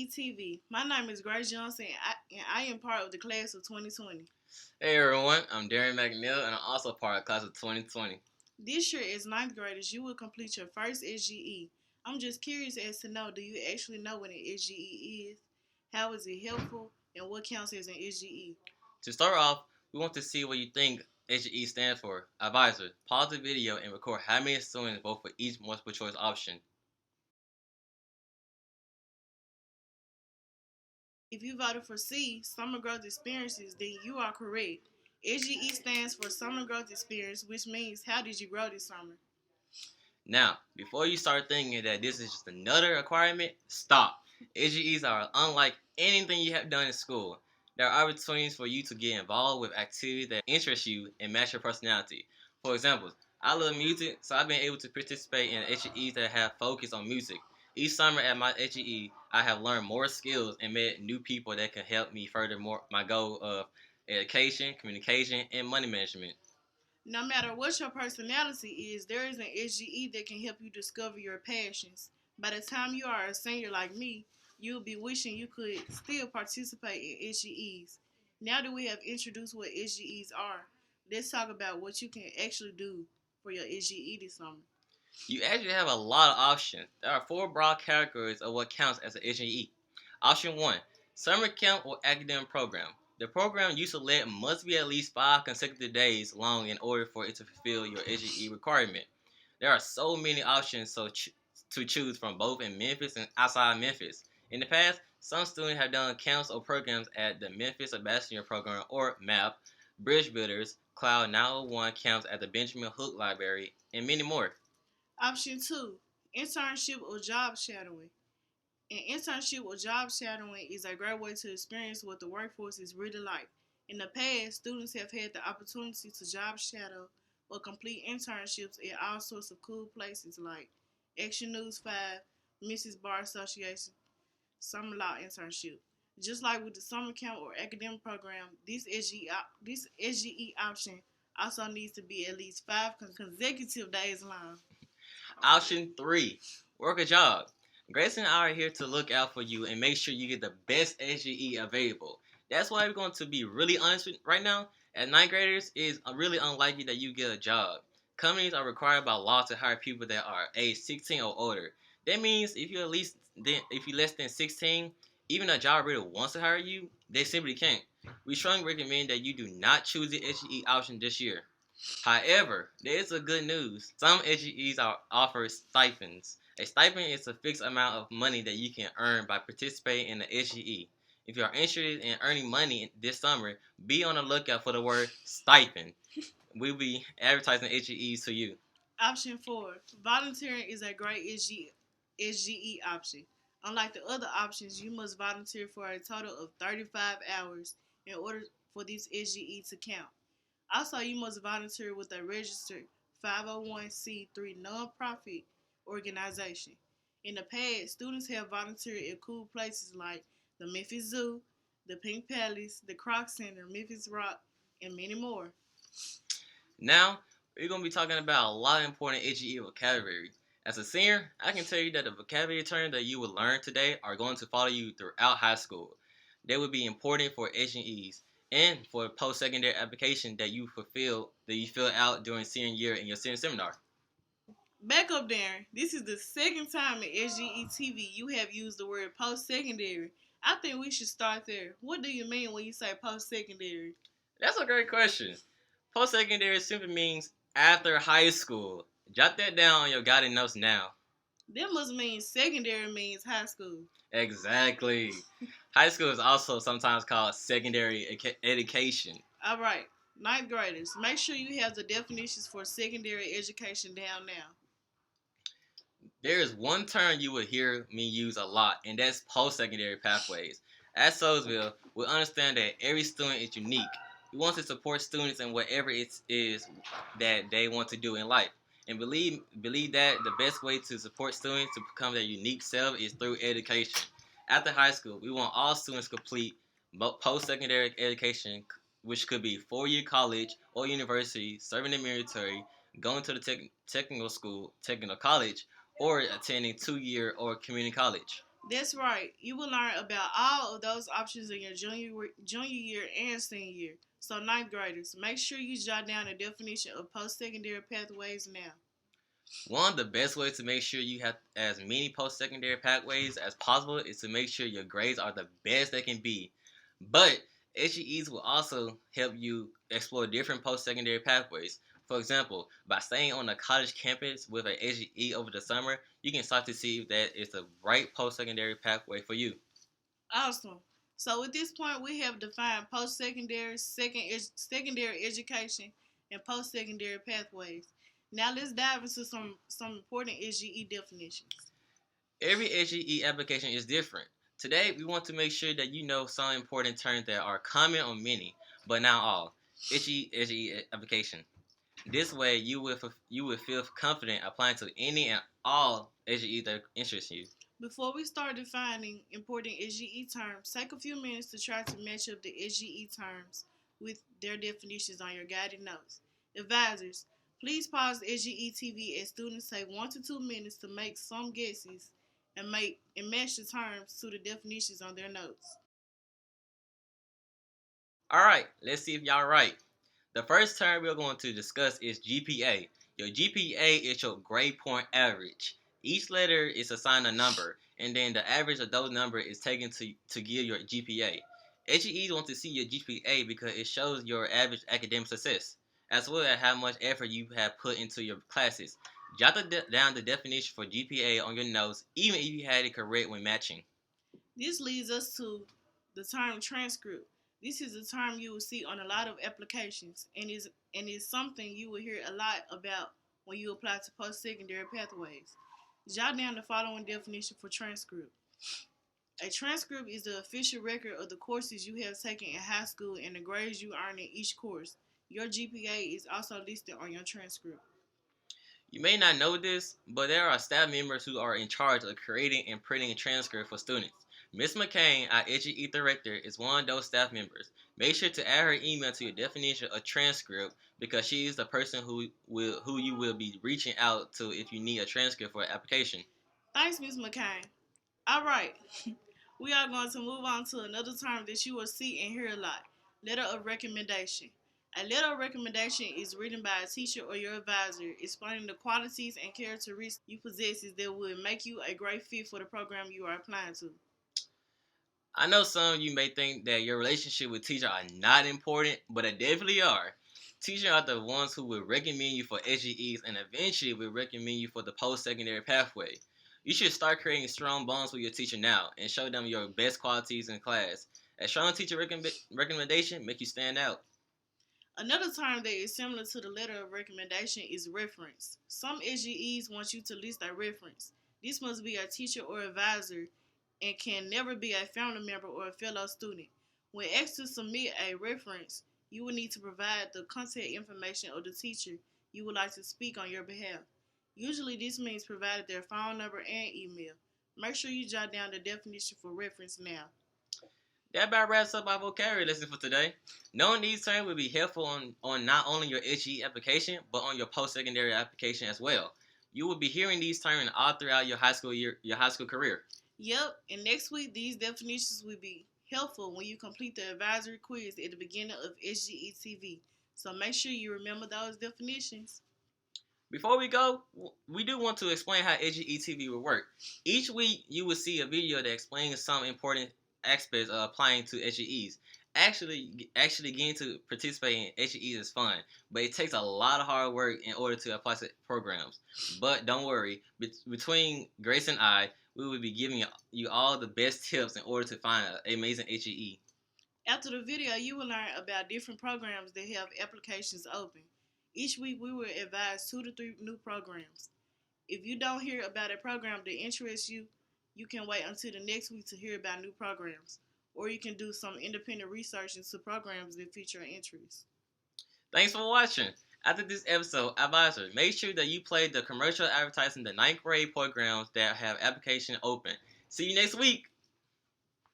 SGE TV. My name is Grace Johnson, and I am part of the class of 2020. Hey everyone, I'm Darren McNeil and I'm also part of class of 2020. This year, as ninth graders, you will complete your first SGE. I'm just curious as to know, do you actually know what an SGE is? How is it helpful? And what counts as an SGE? To start off, we want to see what you think SGE stands for. Advisor, pause the video and record how many students vote for each multiple choice option. If you voted for C, Summer Growth Experiences, then you are correct. SGE stands for Summer Growth Experience, which means how did you grow this summer? Now, before you start thinking that this is just another requirement, stop. SGEs are unlike anything you have done in school. There are opportunities for you to get involved with activities that interest you and match your personality. For example, I love music, so I've been able to participate in HEEs that have focus on music. Each summer at my HEE, I have learned more skills and met new people that can help me further my goal of education, communication, and money management. No matter what your personality is, there is an SGE that can help you discover your passions. By the time you are a senior like me, you'll be wishing you could still participate in SGEs. Now that we have introduced what SGEs are, let's talk about what you can actually do for your SGE this summer. You actually have a lot of options. There are four broad categories of what counts as an HEE. Option 1, summer camp or academic program. The program you select must be at least 5 consecutive days long in order for it to fulfill your HEE requirement. There are so many options to choose from both in Memphis and outside Memphis. In the past, some students have done camps or programs at the Memphis Ambassador Program or MAP, Bridge Builders, Cloud 901 camps at the Benjamin Hook Library, and many more. Option 2, internship or job shadowing. An internship or job shadowing is a great way to experience what the workforce is really like. In the past, students have had the opportunity to job shadow or complete internships at all sorts of cool places like Action News 5, Mrs. Bar Association, Summer Law Internship. Just like with the summer camp or academic program, this SGE option also needs to be at least 5 consecutive days long. Option 3, work a job. Grace and I are here to look out for you and make sure you get the best HGE available. That's why we're going to be really honest right now. As ninth graders, it is really unlikely that you get a job. Companies are required by law to hire people that are age 16 or older. That means if you're less than 16, even a job really wants to hire you, they simply can't. We strongly recommend that you do not choose the HGE option this year. However, there is a good news. Some HEEs offer stipends. A stipend is a fixed amount of money that you can earn by participating in the HEE. If you are interested in earning money this summer, be on the lookout for the word stipend. We'll be advertising HEEs to you. Option 4, volunteering is a great SGE option. Unlike the other options, you must volunteer for a total of 35 hours in order for this SGE to count. Also, you must volunteer with a registered 501c3 nonprofit organization. In the past, students have volunteered at cool places like the Memphis Zoo, the Pink Palace, the Croc Center, Memphis Rock, and many more. Now, we're going to be talking about a lot of important HGE vocabulary. As a senior, I can tell you that the vocabulary terms that you will learn today are going to follow you throughout high school. They will be important for HGEs and for post-secondary application that you fill out during senior year in your senior seminar. Back up, Darren. This is the second time in SGE TV you have used the word post-secondary. I think we should start there. What do you mean when you say post-secondary? That's a great question. Post-secondary simply means after high school. Jot that down on your guided notes now. That must mean secondary means high school. Exactly. High school is also sometimes called secondary education. All right, ninth graders, make sure you have the definitions for secondary education down now. There is one term you will hear me use a lot, and that's post-secondary pathways. At Soulsville, we understand that every student is unique. We want to support students in whatever it is that they want to do in life. And believe that the best way to support students to become their unique self is through education. After high school, we want all students to complete post-secondary education, which could be 4-year college or university, serving the military, going to the technical school, technical college, or attending 2-year or community college. That's right. You will learn about all of those options in your junior year and senior year. So ninth graders, make sure you jot down the definition of post-secondary pathways now. One of the best ways to make sure you have as many post-secondary pathways as possible is to make sure your grades are the best they can be. But SGEs will also help you explore different post-secondary pathways. For example, by staying on a college campus with an SGE over the summer, you can start to see if that is the right post-secondary pathway for you. Awesome. So at this point, we have defined post-secondary, secondary education, and post-secondary pathways. Now let's dive into some important SGE definitions. Every SGE application is different. Today, we want to make sure that you know some important terms that are common on many, but not all, SGE application. This way, you will feel confident applying to any and all SGE that interest you. Before we start defining important SGE terms, take a few minutes to try to match up the SGE terms with their definitions on your guided notes. Advisors, please pause SGE TV as students take 1 to 2 minutes to make some guesses and match the terms to the definitions on their notes. Alright, let's see if y'all right. The first term we're going to discuss is GPA. Your GPA is your grade point average. Each letter is assigned a number, and then the average of those numbers is taken to give your GPA. HEs want to see your GPA because it shows your average academic success, as well as how much effort you have put into your classes. Jot down the definition for GPA on your notes, even if you had it correct when matching. This leads us to the term transcript. This is a term you will see on a lot of applications and is something you will hear a lot about when you apply to post-secondary pathways. Jot down the following definition for transcript. A transcript is the official record of the courses you have taken in high school and the grades you earned in each course. Your GPA is also listed on your transcript. You may not know this, but there are staff members who are in charge of creating and printing a transcript for students. Ms. McCain, our HEE director, is one of those staff members. Make sure to add her email to your definition of transcript because she is the person who you will be reaching out to if you need a transcript for an application. Thanks, Ms. McCain. All right, we are going to move on to another term that you will see and hear a lot: letter of recommendation. A letter of recommendation is written by a teacher or your advisor explaining the qualities and characteristics you possess that would make you a great fit for the program you are applying to. I know some of you may think that your relationship with teachers are not important, but they definitely are. Teachers are the ones who will recommend you for SGEs and eventually will recommend you for the post-secondary pathway. You should start creating strong bonds with your teacher now and show them your best qualities in class. A strong teacher recommendation make you stand out. Another term that is similar to the letter of recommendation is reference. Some SGEs want you to list a reference. This must be a teacher or advisor and can never be a family member or a fellow student. When asked to submit a reference, you will need to provide the contact information of the teacher you would like to speak on your behalf. Usually this means providing their phone number and email. Make sure you jot down the definition for reference now. That about wraps up our vocabulary lesson for today. Knowing these terms will be helpful on not only your HE application, but on your post-secondary application as well. You will be hearing these terms all throughout your high school career. Yep, and next week these definitions will be helpful when you complete the advisory quiz at the beginning of SGE TV. So make sure you remember those definitions. Before we go, we do want to explain how SGE TV will work. Each week, you will see a video that explains some important aspects of applying to SGEs. Actually getting to participate in SGEs is fun, but it takes a lot of hard work in order to apply to programs. But don't worry, between Grace and I, we will be giving you all the best tips in order to find an amazing HGE. After the video, you will learn about different programs that have applications open. Each week, we will advise 2 to 3 new programs. If you don't hear about a program that interests you, you can wait until the next week to hear about new programs. Or you can do some independent research into programs that feature your interest. Thanks for watching. After this episode, advisor, make sure that you play the commercial advertising the 9th grade programs that have application open. See you next week.